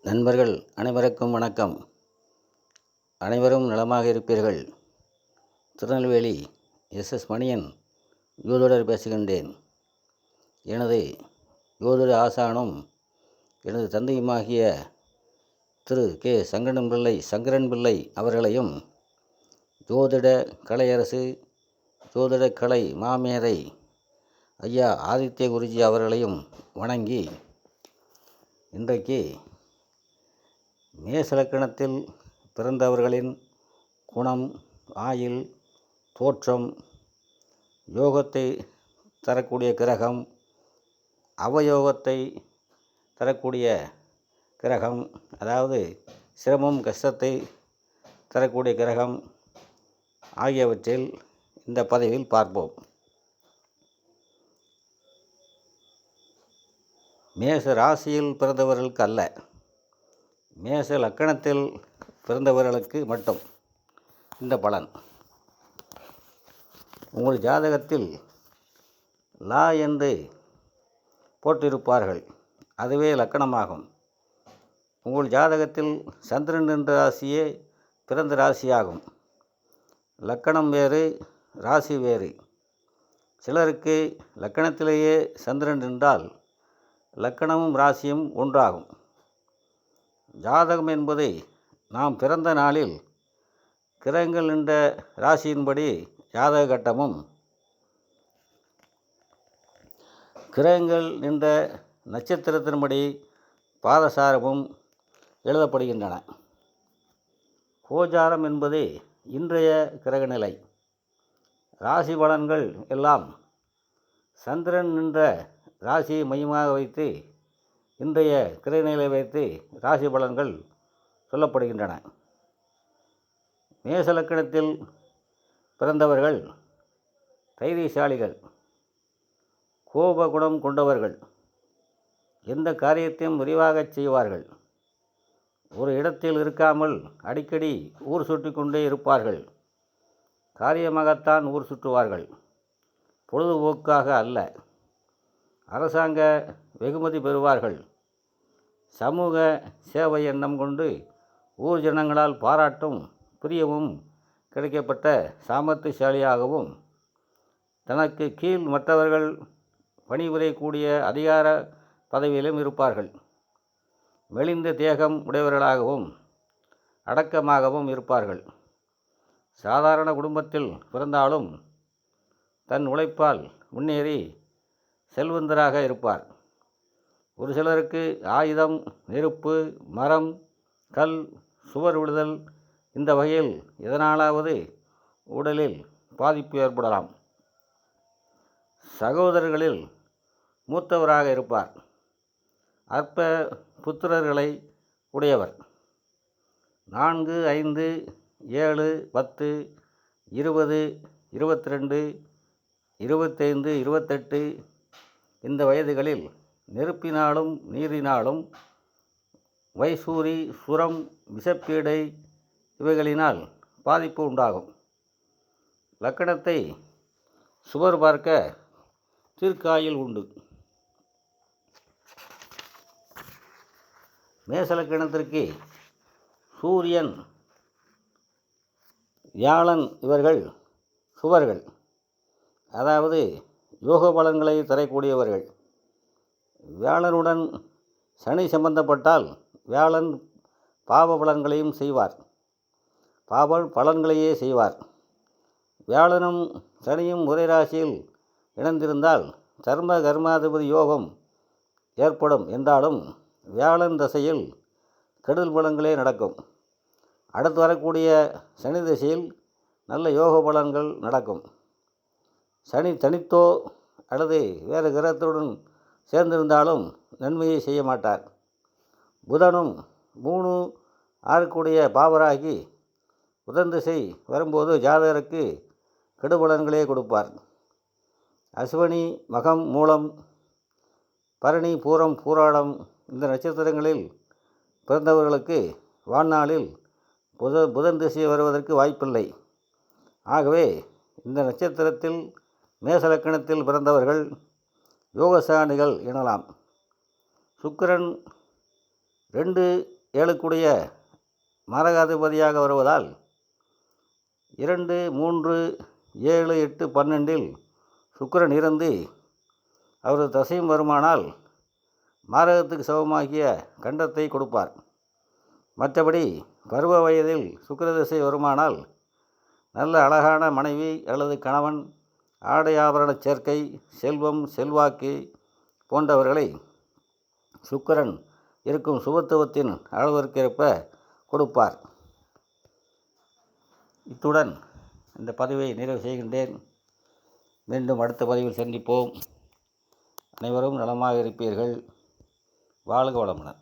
நண்பர்கள் அனைவருக்கும் வணக்கம். அனைவரும் நலமாக இருப்பீர்கள். திருநெல்வேலி எஸ் மணியன் யோதுடர் பேசுகின்றேன். எனது யோதுட ஆசானும் எனது தந்தையுமாகிய திரு கே சங்கரன் பிள்ளை அவர்களையும், ஜோதிட கலையரசு ஜோதிட கலை மாமேதை ஐயா ஆதித்ய குருஜி அவர்களையும் வணங்கி, இன்றைக்கு மேசலக்கணத்தில் பிறந்தவர்களின் குணம், ஆயுள், தோற்றம், யோகத்தை தரக்கூடிய கிரகம், அவயோகத்தை தரக்கூடிய கிரகம், அதாவது சிரமம் கஷ்டத்தை தரக்கூடிய கிரகம் ஆகியவற்றில் இந்த பதிவில் பார்ப்போம். மேச ராசியில் பிறந்தவர்களுக்கு அல்ல, மேச லக்கணத்தில் பிறந்தவர்களுக்கு மட்டும் இந்த பலன். உங்கள் ஜாதகத்தில் லா என்று போட்டிருப்பார்கள், அதுவே லக்கணமாகும். உங்கள் ஜாதகத்தில் சந்திரன் என்ற ராசியே பிறந்த ராசியாகும். லக்கணம் வேறு, ராசி வேறு. சிலருக்கு லக்கணத்திலேயே சந்திரன் என்றால் லக்கணமும் ராசியும் ஒன்றாகும். ஜாதகம் என்பது நாம் பிறந்த நாளில் கிரகங்கள் என்ற ராசியின்படி ஜாதக கட்டமும், கிரகங்கள் என்ற நட்சத்திரத்தின்படி பாதசாரமும் எழுதப்படுகின்றன. கோச்சாரம் என்பது இன்றைய கிரகநிலை. ராசி பலன்கள் எல்லாம் சந்திரன் என்ற ராசியை மையமாக வைத்து இன்றைய கிரகநிலை வைத்து ராசி பலன்கள் சொல்லப்படுகின்றன. மேசலக்கணத்தில் பிறந்தவர்கள் தைரியசாலிகள், கோபகுணம் கொண்டவர்கள், எந்த காரியத்தையும் விரிவாகச் செய்வார்கள். ஒரு இடத்தில் இருக்காமல் அடிக்கடி ஊர் சுற்றி கொண்டே இருப்பார்கள். காரியமாகத்தான் ஊர் சுற்றுவார்கள், பொழுதுபோக்காக அல்ல. அரசாங்க வெகுமதி பெறுவார்கள். சமூக சேவை எண்ணம் கொண்டு ஊர் ஜனங்களால் பாராட்டும் பிரியமும் கிடைக்கப்பட்ட சாமர்த்தியசாலியாகவும், தனக்கு கீழ் மற்றவர்கள் பணிபுரியக்கூடிய அதிகார பதவியிலும் இருப்பார்கள். மெலிந்த தேகம் உடையவர்களாகவும் அடக்கமாகவும் இருப்பார்கள். சாதாரண குடும்பத்தில் பிறந்தாலும் தன் உழைப்பால் முன்னேறி செல்வந்தராக இருப்பார். ஒரு சிலருக்கு ஆயுதம், நெருப்பு, மரம், கல், சுவர் விடுதல் இந்த வகையில் எதனாலாவது உடலில் பாதிப்பு ஏற்படலாம். சகோதரர்களில் மூத்தவராக இருப்பார். அற்ப புத்திரர்களை உடையவர். 4, 5, 7, 10, 20, 22, 25, 28 இந்த வயதுகளில் நெருப்பினாலும் நீரினாலும் வைசூரி, சுரம், விஷப்பீடை இவைகளினால் பாதிப்பு உண்டாகும். லக்கணத்தை சுவர் பார்க்க தீர்க்காயில் உண்டு. மேசலக்கணத்திற்கு சூரியன், வியாழன் இவர்கள் சுவர்கள், அதாவது யோக பலன்களை தரக்கூடியவர்கள். வியாழனுடன் சனி சம்பந்தப்பட்டால் வியாழன் பாவ பலன்களையும் செய்வார், பாவ பலன்களையே செய்வார். வியாழனும் சனியும் ஒரே ராசியில் இணைந்திருந்தால் தர்ம கர்மாதிபதி யோகம் ஏற்படும் என்றாலும் வியாழன் தசையில் கெடுதல் பலன்களே நடக்கும். அடுத்து வரக்கூடிய சனி திசையில் நல்ல யோக பலன்கள் நடக்கும். சனி தனித்தோ அல்லது வேறு கிரகத்துடன் சேர்ந்திருந்தாலும் நன்மையை செய்ய மாட்டார். புதனும் 3, 6 பாவராகி புதன் திசை வரும்போது ஜாதகருக்கு கெடுபலன்களே கொடுப்பார். அஸ்வினி, மகம், மூலம், பரணி, பூரம், பூராடம் இந்த நட்சத்திரங்களில் பிறந்தவர்களுக்கு வாழ்நாளில் புதன் திசை வருவதற்கு வாய்ப்பில்லை. ஆகவே இந்த நட்சத்திரத்தில் மேசலக்கணத்தில் பிறந்தவர்கள் யோகசானிகள் எனலாம். சுக்கிரன் 2, ஏழுக்குடைய மரகாதிபதியாக வருவதால் 2, 3, 7, 8, 12 சுக்கிரன் இருந்து அவரது தசையும் வருமானால் மாரகத்துக்கு சமமாகிய கண்டத்தை கொடுப்பார். மற்றபடி பருவ வயதில் சுக்கிர திசை வருமானால் நல்ல அழகான மனைவி அல்லது கணவன், ஆடை ஆபரண சேர்க்கை, செல்வம், செல்வாக்கு போன்றவர்களை சுக்கிரன் இருக்கும் சுபத்துவத்தின் அளவிற்கேற்ப கொடுப்பார். இத்துடன் இந்த பதிவை நிறைவு செய்கின்றேன். மீண்டும் அடுத்த பதிவில் சந்திப்போம். அனைவரும் நலமாக இருப்பீர்கள். வாழ்க வளமுடன்.